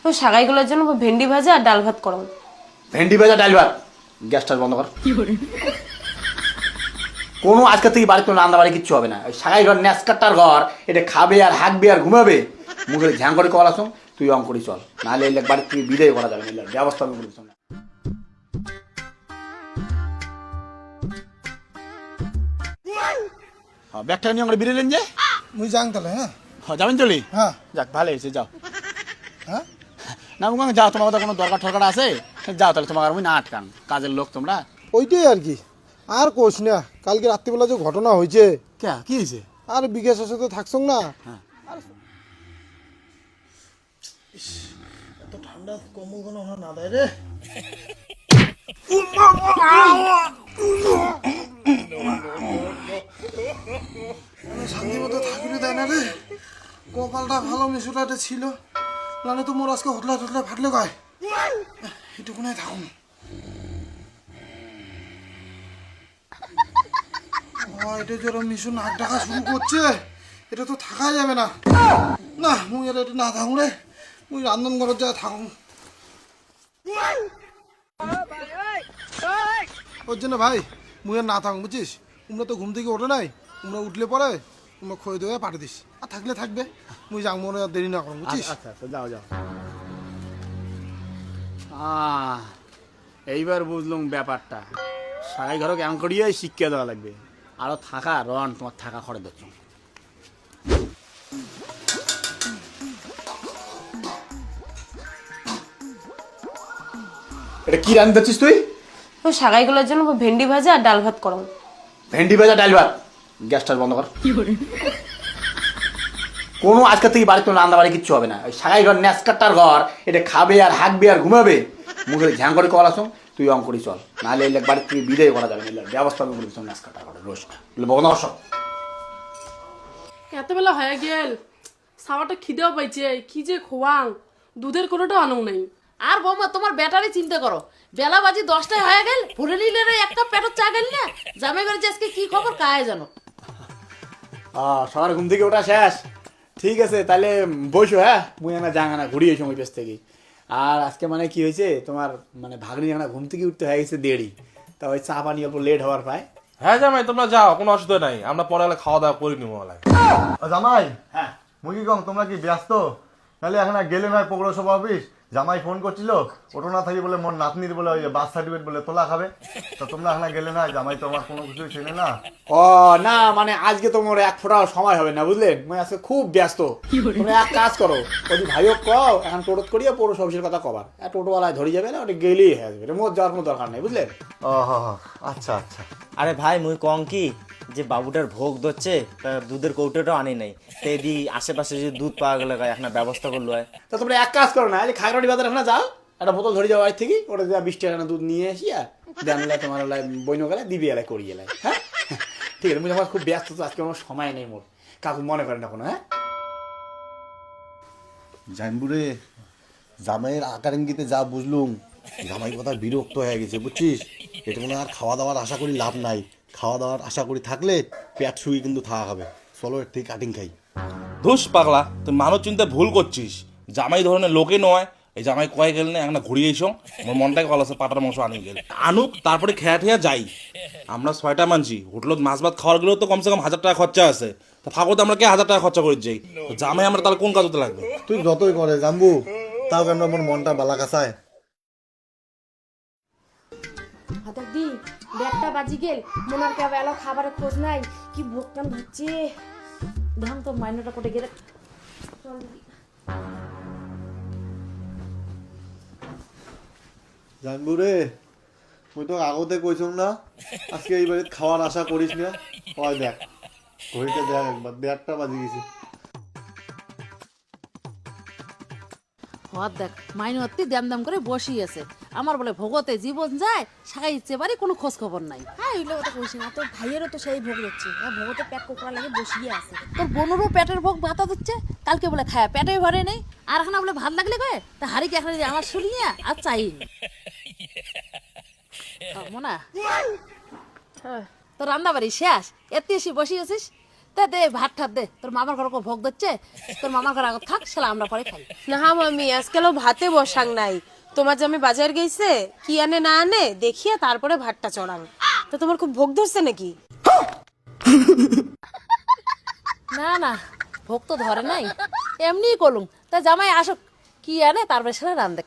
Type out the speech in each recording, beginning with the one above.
ওই সাগাইগুলোর জন্য ভেন্ডি ভাজা আর ডাল ভাত করো। ভেন্ডি ভাজা ডাল ভাত, গ্যাসটা বন্ধ কর। কোনো আজকে থেকে বাড়িতে কোনো রান্না বাড়ি কিচ্ছু হবে না। ওই সাগাই ঘর ন্যাসকাটার ঘর, এটা খাবে আর হাঁকবে আর ঘুমাবে, মুখে ঝ্যাং করে কল আসুন, তুই অঙ্ক করি চল, নাহলে এই বাড়ির থেকে বিদায় করা যাবে না, ব্যবস্থা আমি করে দিচ্ছি না। ব্যাগটা নিয়ে আমরা বেরিয়ে যে মুই যাং তাহলে। হ্যাঁ যাবেন চলি। হ্যাঁ যাক ভালো হয়েছে, যাও। হ্যাঁ না মুখ যাও, তোমার কোনো দরকার ঠরকার আছে যাও, তাহলে তোমার আমি না আটকান, কাজের লোক তোমরা। ওইটাই আর কি, আর কোষ না। কালকে রাত্রিবেলা যে ঘটনা হয়েছে, কে কি হয়েছে? আর বিকাশের সাথে থাকছ না। হ্যাঁ। এত ঠান্ডা কম্বল কোনো না দেয় রে। শান্তি মতো থাকলে দেয় না রে। কপালটা ভালো মিশুটাতে ছিল, নাহলে তো মোর আজকে হটলা টটলা ফাটলে গায়। এটুকুনাই থাকুন। এটা যেরকম মিশু নাক ডাকা শুরু করছে, এটা তো থাকা যাবে না। না মুই এটা না থাকুন রে, মুই রান্ধন ঘরের যা থাকুন। ওর জন্য ভাই মুই আর না থাকুন, বুঝছিস? তোমরা তো ঘুম থেকে ওঠে নাই, তোমরা উঠলে পরে তোমরা খয়ে দেবে পাঠিয়ে দিস, আর থাকলে থাকবে। মুই যাও, মনে আর দেরি না করুন, বুঝছিস? আচ্ছা আচ্ছা, যাও যাও। এইবার বুঝলুম ব্যাপারটা, সারাই ঘর কেমন করিয়ে শিক্ষা দেওয়া লাগবে। আরো থাকা রন, তোমার থাকা খড়ে দিচ্ছ। এটা কি রান্না দিচ্ছিস তুই? ওই সাগাইগুলোর জন্য ভেন্ডি ভাজা আর ডাল ভাত করো। ভেন্ডি ভাজা ডাল ভাত, গ্যাসটা বন্ধ কর। কোনো আজকে থেকে বাড়িতে কোনো রান্না বাড়ি কিচ্ছু হবে না। ওই সাগাই ঘর ন্যাসকাটার ঘর, এটা খাবে আর হাঁকবে আর ঘুমাবে, মুখে ঝ্যাং করে কল আসুন, তুই অঙ্ক করি চল, নাহলে এই বাড়ির থেকে বিদায় করা যাবে না, ব্যবস্থা আমি করে দিচ্ছি ন্যাসকাটার ঘরের রোজ বন্ধ কর সব। এত বেলা হয়ে গেল, সাওয়াটা খিদেও পাইছে, কি যে খোয়াং, দুধের কোনোটা আনং নাই। আর বৌমা তোমার ব্যাটারি চিন্তা করো, বেলা বাজি 10টায় হয়ে গেল, ভরে নিলে রে একটা পেটের চা গেল না। জামাই বাড়ি আজকে কি খবর কায় জানো? সবার ঘুম থেকে ওটা শেষ, ঠিক আছে তাহলে বসো। হ্যাঁ মুই না জাঙানা ঘুরিয়ে সময় পেছ থেকে। আর আজকে মানে কি হয়েছে, তোমার মানে ভাগ্নি জানা ঘুম থেকে উঠতে হয়ে গেছে দেরি, তা ওই চা পানি অল্প লেট হওয়ার পায়। হ্যাঁ জামাই তোমরা যাও, কোনো অসুবিধা নাই, আমরা পরে খাওয়া দাওয়া করে নিবো। জামাই হ্যাঁ মুই কি কম, তোমরা কি ব্যস্ত? নাহলে এখন আর গেলে নয় পৌরসভা অফিস, জামাই ফোন করছিল, ওটো না থাকি বলে মোর নাতনির বলে ওই বার্থ সার্টিফিকেট বলে তোলা খাবে, তো তোমরা এখন গেলে না, জামাই তো আমার কোনো কিছুই চেনে না। ও না, মানে আজকে তোমার এক ফোঁটাও সময় হবে না বুঝলেন, মানে আজকে খুব ব্যস্ত। তুমি এক কাজ করো, ওই ভাইও কও এখন টোটো করিয়া পৌরসভা অফিসের কথা কবার, টোটোওয়ালায় ধরে যাবে না, ওটা গেলেই হয়ে যাবে, মোট যাওয়ার কোনো দরকার নেই বুঝলেন। ও আচ্ছা আচ্ছা। আরে ভাই মুই কং কি যে বাবুটার ভোগ ধরছে, দুধের কৌটোটাও আনি নাই, তো এদি আশেপাশে যদি দুধ পাওয়া গেলে একটা ব্যবস্থা করলো হয়। তা তোমরা এক কাজ করো না, খাগড়াটি বাজার এখানে যাও, একটা বোতল ধরে যাও বাড়ি থেকে, ওটা যা 20 টাকা দুধ নিয়ে আসিয়া জানলে তোমার বইন গেলে দিবি এলাই করিয়ে এলাই। হ্যাঁ ঠিক আছে, মুই আমার খুব ব্যস্ত তো আজকে, আমার সময় নেই মোর, কাকু মনে করেন না কোনো। হ্যাঁ জানবুরে জামাইয়ের আকার ইঙ্গিতে যা বুঝলুম, জামাই কথা বিরক্ত হয়ে গেছে, বুঝছিস? এটা মনে আর খাওয়া দাওয়ার আশা করি লাভ নাই, খাওয়া দাওয়ার আশা করি থাকলে পেট শুয়ে কিন্তু থাকা হবে। চলো এর থেকে কাটিং খাই। ধুস পাগলা, তুই মানুষ চিন্তা ভুল করছিস, জামাই ধরনের লোকে নয়। এই জামাই কয়ে গেল না একটা ঘুরিয়ে এসো, আমার মনটাকে ভালো আছে, পাটার মাংস আনি গেল আনুক, তারপরে খেয়া ঠেয়া যাই। আমরা 6টা মানছি, হোটেলত মাছ ভাত খাওয়ার গেলেও তো কমসে কম 1000 টাকা খরচা আছে, তা থাকো তো আমরা কে 1000 টাকা খরচা করে যাই, জামাই আমরা তাহলে কোন কাজ হতে লাগবে? তুই যতই করে জানবু, তাও কেন আমার মনটা বালা কাছায়। হঠাৎ দি ব্যাগটা বাজি গেল, মনার কে এলো খাবারের খোঁজ নাই, কি ভোগ কান হচ্ছে। দেখুন তো মাইনাটা কোটে গেলে। জানবু রে, মুই তো আগতে কইছম না আজকে এই বাড়িতে খাওয়ার আশা করিস না। ওই দেখ ঘড়িটা দেখ একবার, 1:30টা বাজে গেছে। হওয়ার দেখ মাইনু অতি দাম দাম করে বসি আছে, আমার বলে ভোগতে জীবন যায়, সাগাই ইচ্ছে বাড়ি কোনো খোঁজ খবর নাই। হ্যাঁ এগুলো কথা কইছি না, তোর ভাইয়েরও তো সেই ভোগ হচ্ছে, ভোগতে পেট কোকড়া লাগে বসিয়ে আছে। তোর বোনেরও পেটের ভোগ বাতা দিচ্ছে, কালকে বলে খায় পেটে ভরে নেই, আর এখন বলে ভাত লাগলে কয়ে তা হারিকে এখন আমার শুনিয়ে আর চাই মনা। তোর রান্না বাড়ি শেষ, এতে এসে বসিয়েছিস, দে দে ভাত ঠাত দে, তোর মামার ঘরে ভোগ দিচ্ছে, তোর মামার ঘরে আগত খাক, সেটা আমরা পরে খাই। না মামি আজকালও ভাতে বসাং নাই, তোমার জামাই বাজার গেছে, কি আনে না আনে দেখিয়া তারপরে ভাতটা চড়াং। তো তোমার খুব ভোগ ধরছে নাকি? না না, ভোগ তো ধরে নাই, এমনি করলুম। তা জামাই আসুক, কি আনে তারপরে সেটা রান দেখ।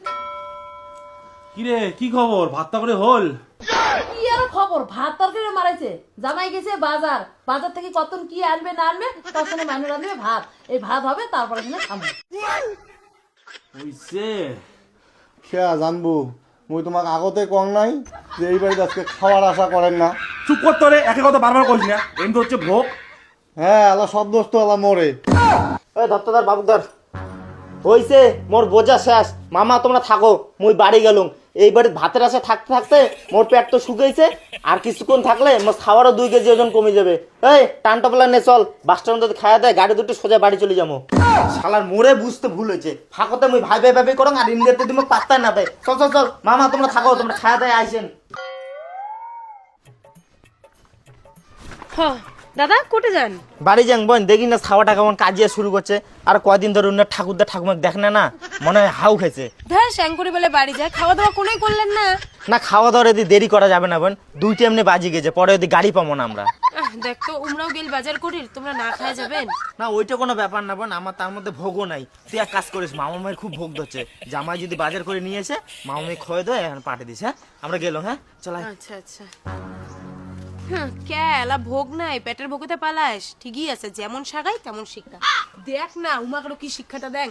কিরে কি খবর, ভাতটা করে হল? কি আর খবর, ভাত তরকারি মারাইছে। জামাই গেছে বাজার, বাজার থেকে কতন কি আনবে না আনবে, তার সঙ্গে মানুষ আনবে ভাত। এই ভাত হবে তারপরে এখানে খাবো। হইছে খেয়া জানবো, মুই তোমাকে আগতে কম নাই যে এই বাড়িতে আজকে খাওয়ার আশা করেন না। চুপ করতে রে, একে কথা বারবার কইস না, এমনি হচ্ছে ভোগ। হ্যাঁ, আলা সব দোষ তো আলা মরে। ওই ধরতদার বাবুদার হইছে, মোর বোঝা শেষ। মামা তোমরা থাকো, মুই বাড়ি গেলুম। এই বাড়ির ভাতের আশা থাকতে থাকতে মোর পেট তো শুকাইছে, আর কিছুক্ষণ থাকলে মোর খাওয়ারও 2 কেজি ওজন কমে যাবে। এই টানটপলা নে চল, বাস স্ট্যান্ড খাওয়া দেয়, গাড়ি দুটো সোজা বাড়ি চলে যাবো। শালার মোরে বুঝতে ভুল হয়েছে, ফাঁকতে মুই ভাই ভাই ভাই করং আর ইন্ডিয়াতে তুমি পাত্তা না দেয়। চল চল চল মামা তোমরা থাকো, তোমরা খাওয়া দেয় আইসেন। দাদা কোটে যান? বাড়ি যাং বোন, দেখি না খাওয়াটা কেমন কাজিয়া শুরু করছে। আর কয়দিন ধরে উনার ঠাকুরদা ঠাকুমাকে দেখ না, মনে হয় হাউ খেয়েছে। ধ্যার শ্যাং করে বলে বাড়ি যায়, খাওয়া দাওয়া কোনোই করলেন না? না খাওয়া দাওয়ার যদি দেরি করা যাবে না বোন, 2টা এমনি বাজি গেছে, পরে যদি গাড়ি পাবো না আমরা। দেখ তো উমরাও গেল বাজার করির, তোমরা না খায় যাবেন? না ওইটা কোনো ব্যাপার না বোন, আমার তার মধ্যে ভোগও নাই। তুই এক কাজ করিস, মামা মায়ের খুব ভোগ ধরছে, জামাই যদি বাজার করে নিয়ে এসে মামা মেয়ে খয়ে দেয়, এখন পাঠিয়ে দিস। হ্যাঁ আমরা গেলাম, হ্যাঁ চল আয়। আচ্ছা আচ্ছা। ক্যালা ভোগ নাই, পেটের ভোগতে পালাস। ঠিকই আছে, যেমন সাগাই তেমন শিক্ষা। দেখ না উমাকে কি শিক্ষাটা দেন।